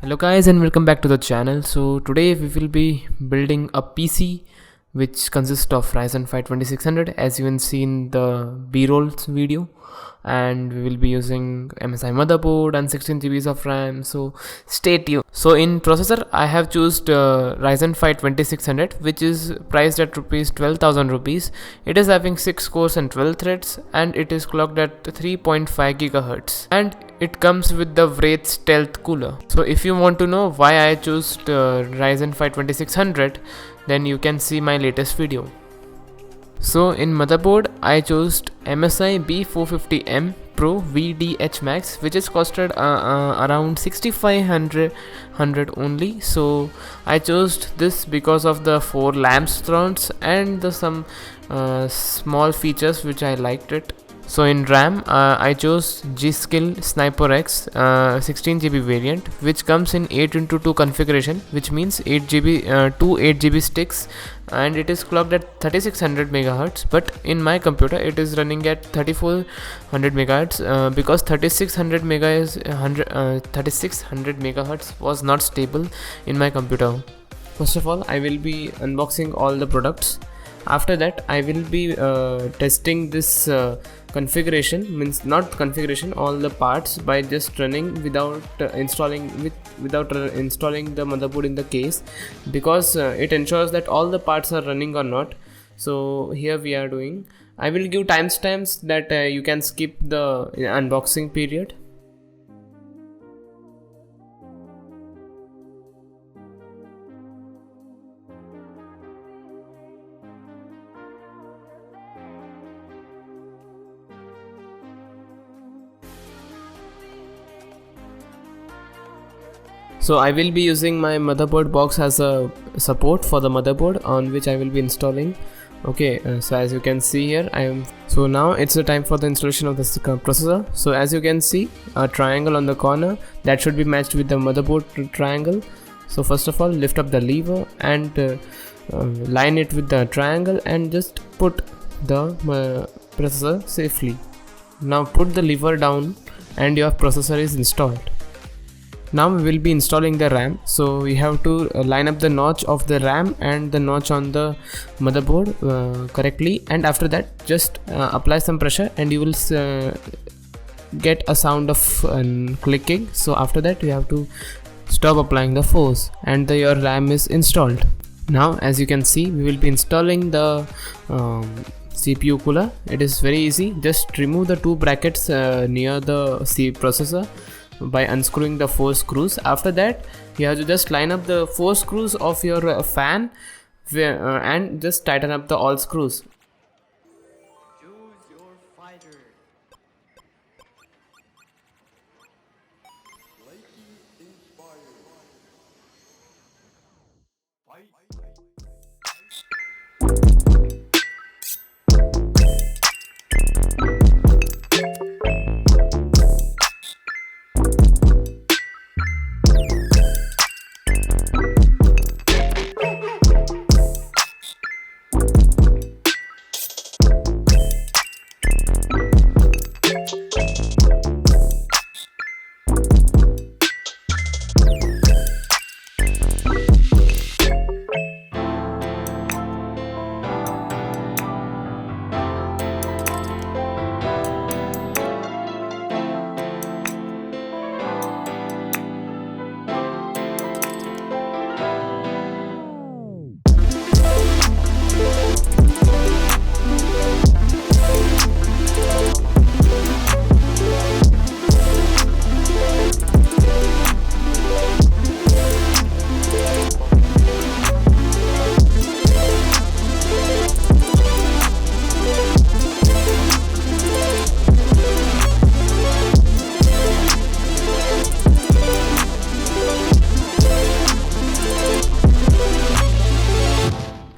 Hello guys and welcome back to the channel. So today we will be building a PC which consists of Ryzen 5 2600 as you can see in the b-roll video, and we will be using MSI motherboard and 16 GBs of RAM, so stay tuned. So in processor I have chosen Ryzen 5 2600 which is priced at rupees 12,000 rupees. It is having 6 cores and 12 threads and it is clocked at 3.5 GHz and it comes with the Wraith stealth cooler. So if you want to know why I chose Ryzen 5 2600, then you can see my latest video. So in motherboard I chose MSI B450M Pro VDH Max, which is costed around 6500 only. So I chose this because of the 4 lamps thrones and the some small features which I liked it. So in RAM I chose G-Skill Sniper X 16GB variant, which comes in 8x2 configuration, which means 8GB 2 8GB sticks, and it is clocked at 3600 MHz, but in my computer it is running at 3400 MHz because 3600 MHz was not stable in my computer. First of all, I will be unboxing all the products. After that I will be testing this configuration, means not configuration, all the parts by just running without installing the motherboard in the case, because it ensures that all the parts are running or not. So here we are doing. I will give timestamps that you can skip the unboxing period. So I will be using my motherboard box as a support for the motherboard on which I will be installing. Okay, so as you can see here, so now it's the time for the installation of this processor. So as you can see, a triangle on the corner that should be matched with the motherboard triangle. So first of all, lift up the lever and line it with the triangle and just put the processor safely. Now put the lever down and your processor is installed. Now we will be installing the RAM, so we have to line up the notch of the RAM and the notch on the motherboard correctly, and after that just apply some pressure and you will get a sound of clicking. So after that you have to stop applying the force and your RAM is installed. Now as you can see, we will be installing the CPU cooler. It is very easy. Just remove the 2 brackets near the processor by unscrewing the 4 screws. After that you have to just line up the 4 screws of your fan and just tighten up the all screws. Choose your fighter. Lightning inspired. Fight.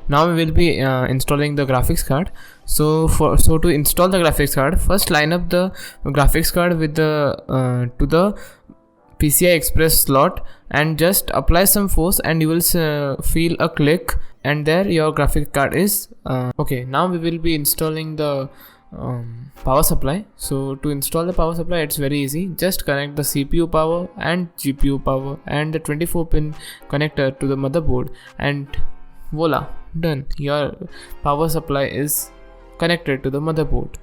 Now we will be installing the graphics card. So to install the graphics card, first line up the graphics card with the to the PCI Express slot and just apply some force and you will feel a click, and there your graphics card is okay. Now we will be installing the power supply. So to install the power supply, it's very easy. Just connect the CPU power and GPU power and the 24 pin connector to the motherboard, and voila, done. Your power supply is connected to the motherboard.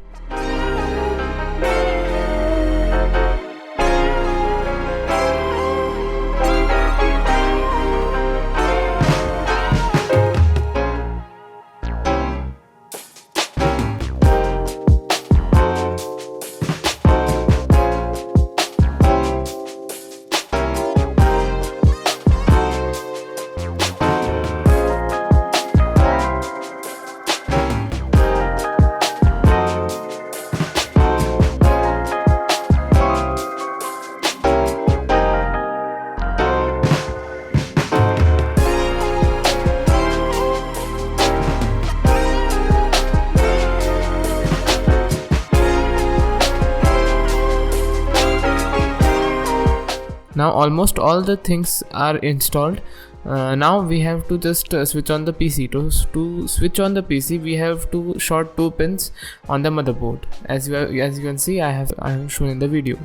Now almost all the things are installed. Now we have to just switch on the PC. To switch on the PC, we have to short 2 pins on the motherboard. As you can see, I have shown in the video.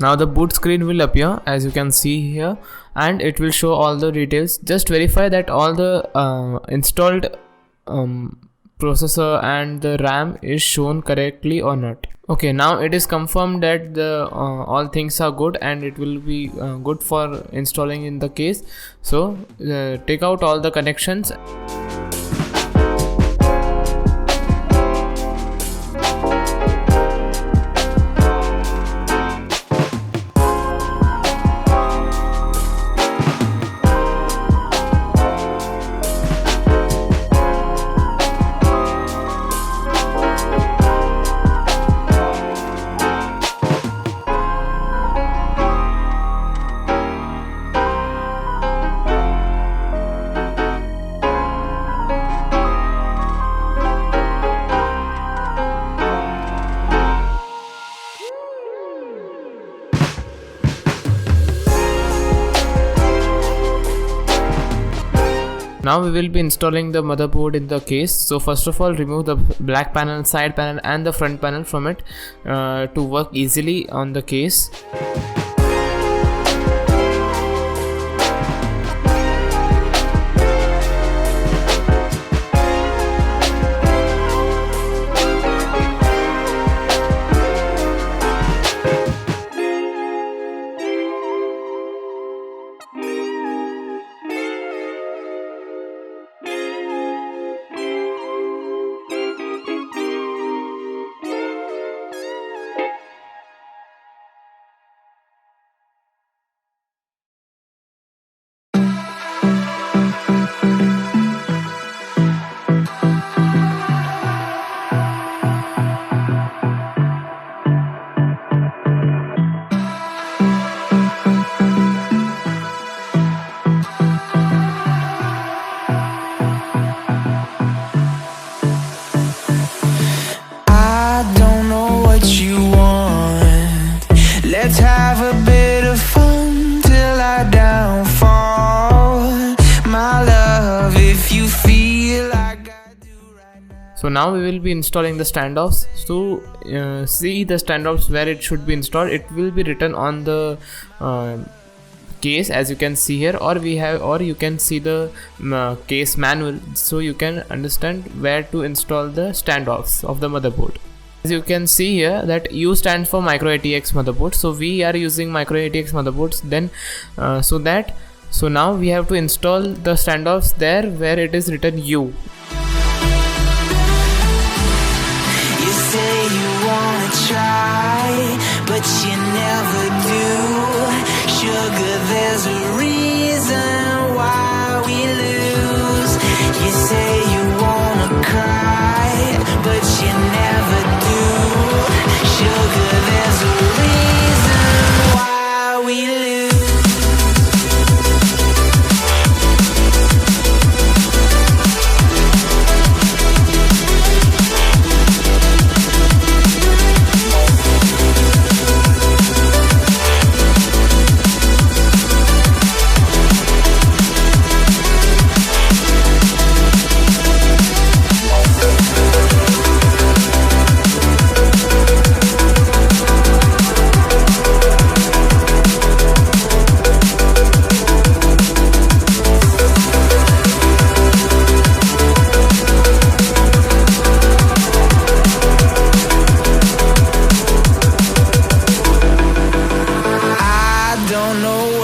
Now the boot screen will appear, as you can see here, and it will show all the details. Just verify that all the installed processor and the RAM is shown correctly or not. Okay, now it is confirmed that the all things are good and it will be good for installing in the case. So take out all the connections. Now we will be installing the motherboard in the case. So first of all, remove the black panel, side panel and the front panel from it to work easily on the case. Let's have a bit of fun till I downfall, my love, if you feel like I do right now. So now we will be installing the standoffs. So see the standoffs where it should be installed. It will be written on the case, as you can see here, or you can see the case manual, so you can understand where to install the standoffs of the motherboard. As you can see here that U stands for micro ATX motherboard, so we are using micro ATX motherboards. Then so now we have to install the standoffs there where it is written U. You say you wanna try, but you never do. Sugar, there's a reason why we lose. You say you wanna cry, but you never do. Sugar, there's a reason why we lose.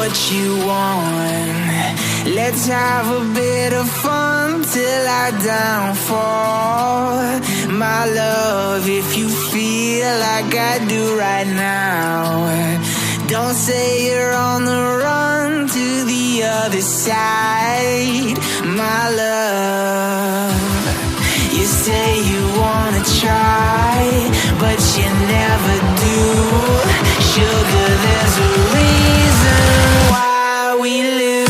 what you want. Let's have a bit of fun till I downfall. My love, if you feel like I do right now, don't say you're on the run to the other side. My love, you say you wanna try, but you never do. Sugar, there's a reason why we lose.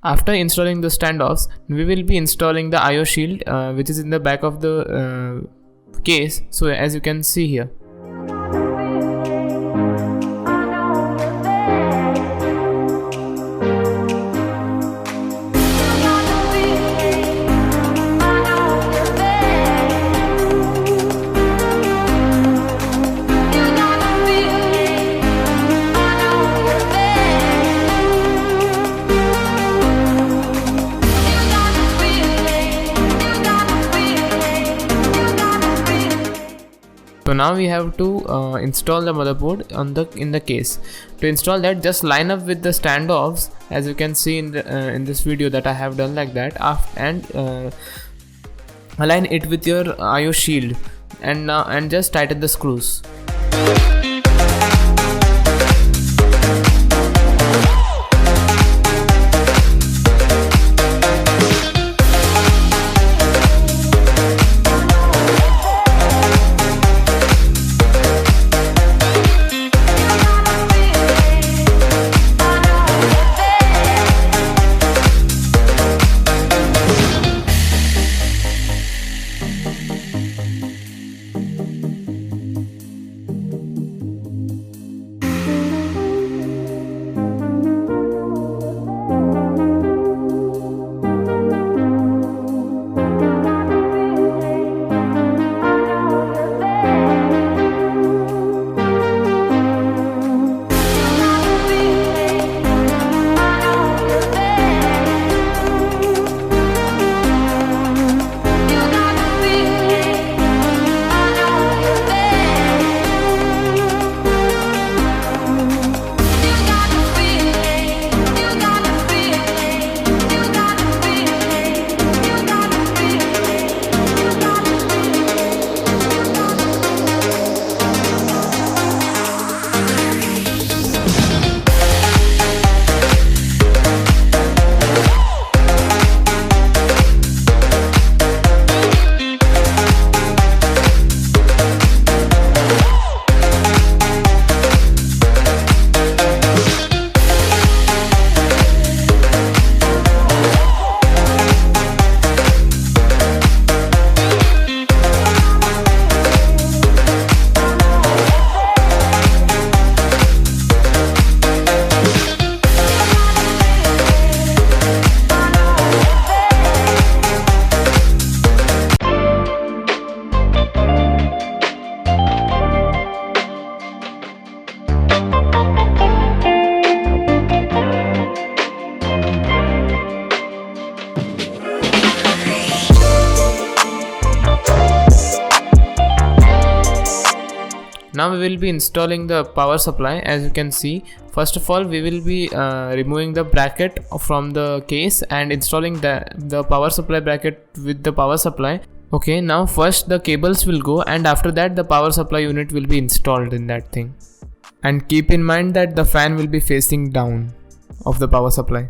After installing the standoffs, we will be installing the IO shield, which is in the back of the case. So as you can see here. So now we have to install the motherboard in the case. To install that, just line up with the standoffs, as you can see in this video that I have done like that, and align it with your IO shield, and just tighten the screws. Now we will be installing the power supply. As you can see, first of all we will be removing the bracket from the case and installing the power supply bracket with the power supply. Okay, now first the cables will go, and after that the power supply unit will be installed in that thing. And keep in mind that the fan will be facing down of the power supply.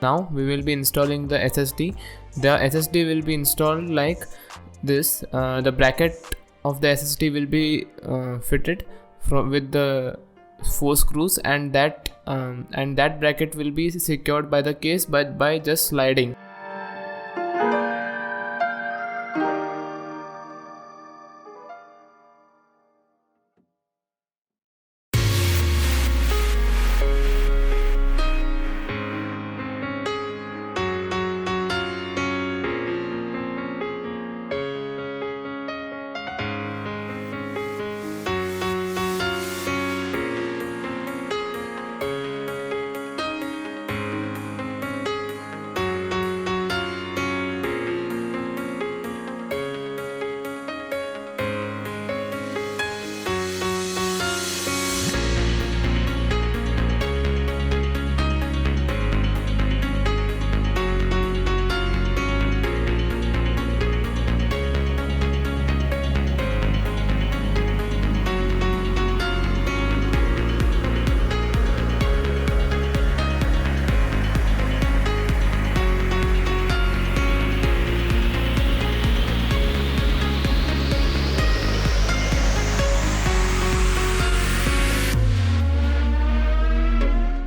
Now we will be installing the SSD. The SSD will be installed like this. The bracket of the SSD will be fitted with the 4 screws, and that bracket will be secured by the case by just sliding.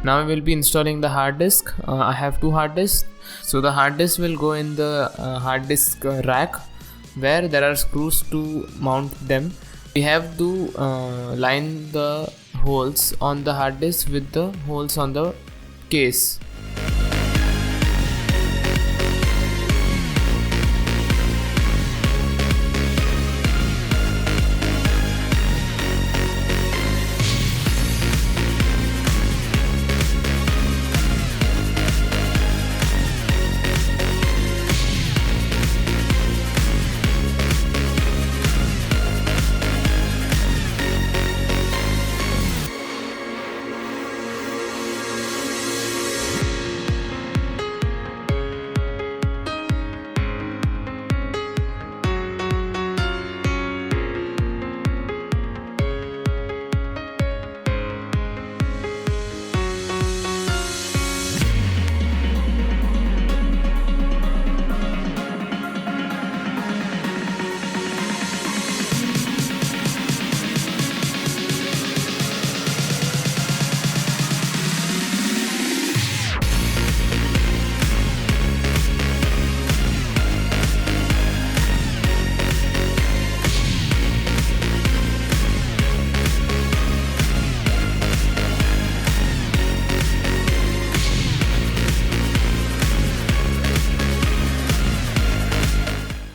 Now we will be installing the hard disk. I have 2 hard disks, so the hard disk will go in the hard disk rack, where there are screws to mount them. We have to line the holes on the hard disk with the holes on the case.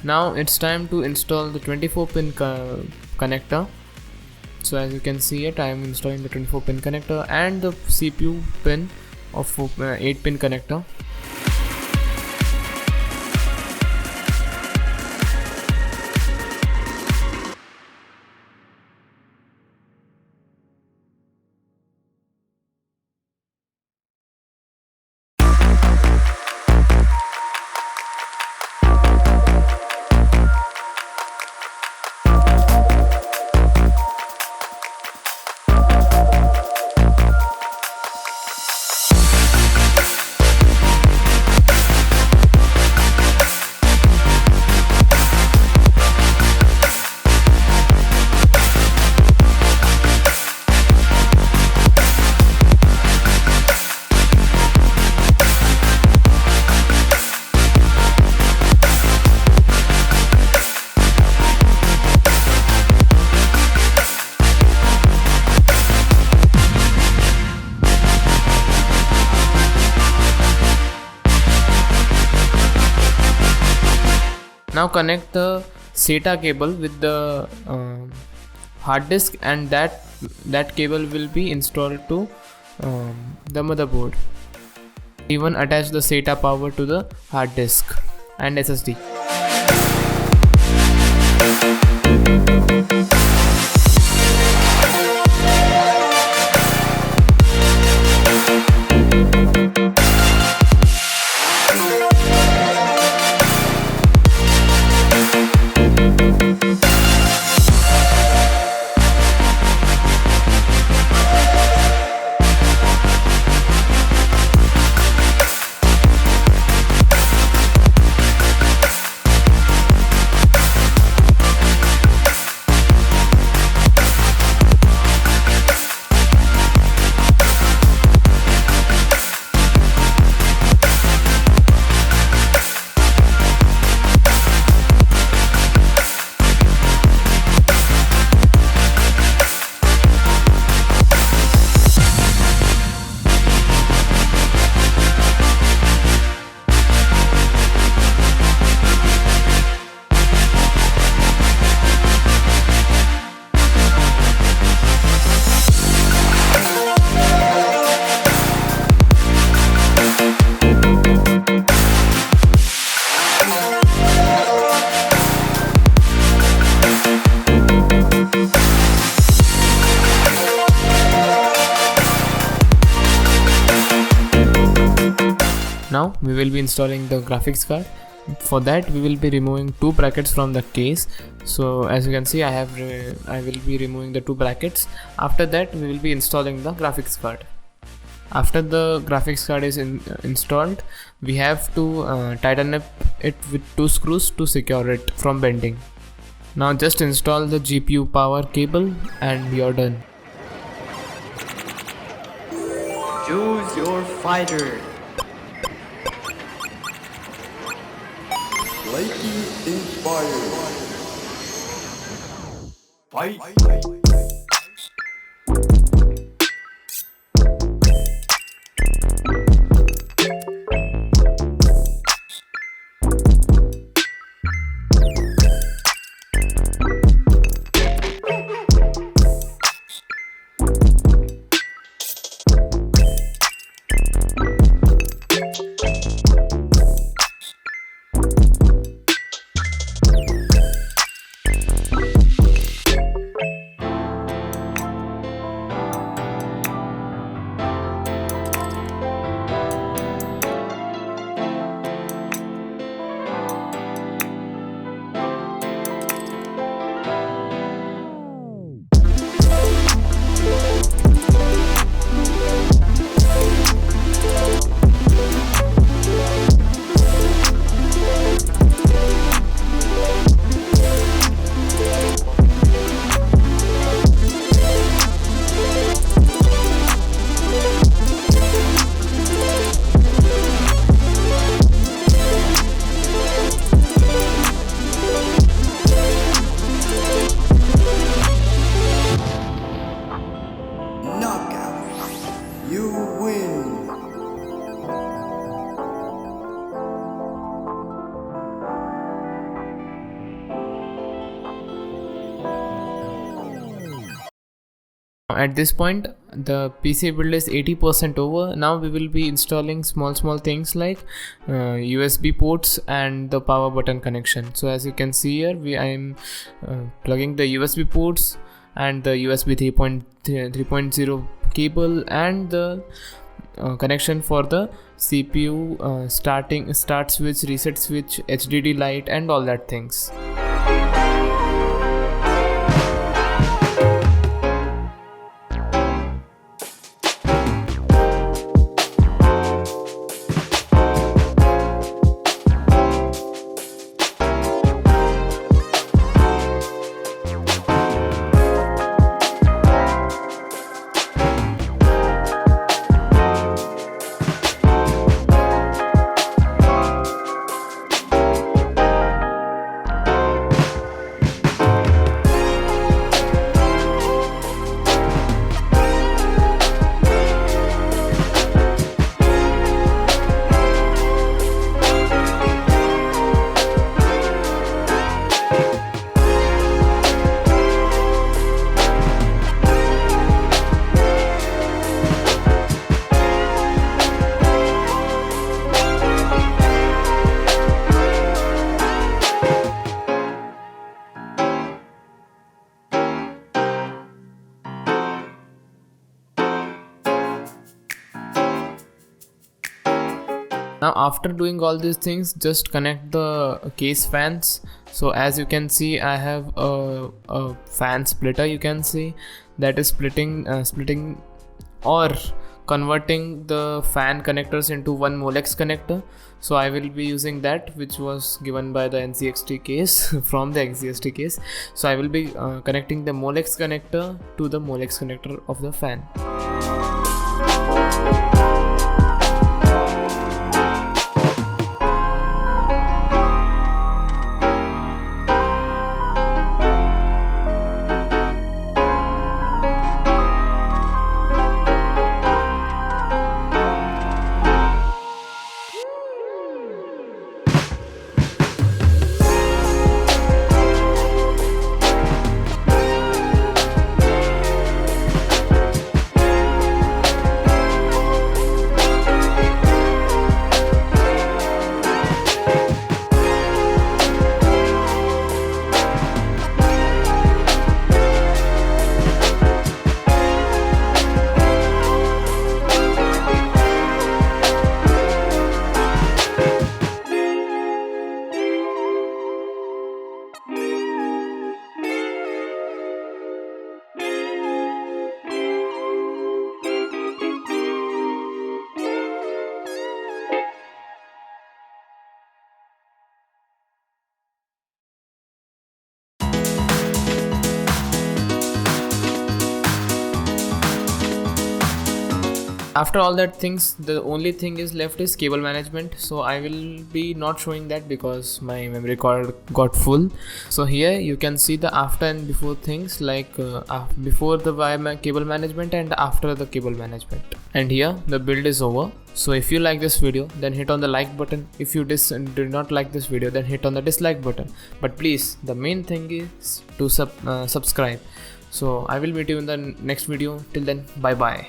Now it's time to install the 24-pin connector. So as you can see it, I am installing the 24-pin connector and the CPU pin of 8-pin connector. Now connect the SATA cable with the hard disk, and that cable will be installed to the motherboard. Even attach the SATA power to the hard disk and SSD. Now we will be installing the graphics card. For that we will be removing two brackets from the case. So as you can see, I will be removing the two brackets. After that we will be installing the graphics card. After the graphics card is installed, we have to tighten up it with two screws to secure it from bending. Now just install the GPU power cable and you're done. Choose your fighter. Lightning inspired. Fight. At this point the PC build is 80% over. Now we will be installing small things like USB ports and the power button connection. So as you can see here, I am plugging the USB ports and the USB 3.0 cable and the connection for the CPU start switch, reset switch, HDD light and all that things. Now after doing all these things, just connect the case fans. So as you can see, I have a fan splitter, you can see, that is splitting or converting the fan connectors into one Molex connector. So I will be using that, which was given by the NCXT case from the NCXT case. So I will be connecting the Molex connector to the Molex connector of the fan. After all that things, the only thing is left is cable management. So I will be not showing that because my memory card got full. So here you can see the after and before things, like before the wire cable management and after the cable management. And here the build is over. So if you like this video, then hit on the like button. If you do not like this video, then hit on the dislike button. But please, the main thing is to subscribe. So I will meet you in the next video. Till then, bye bye.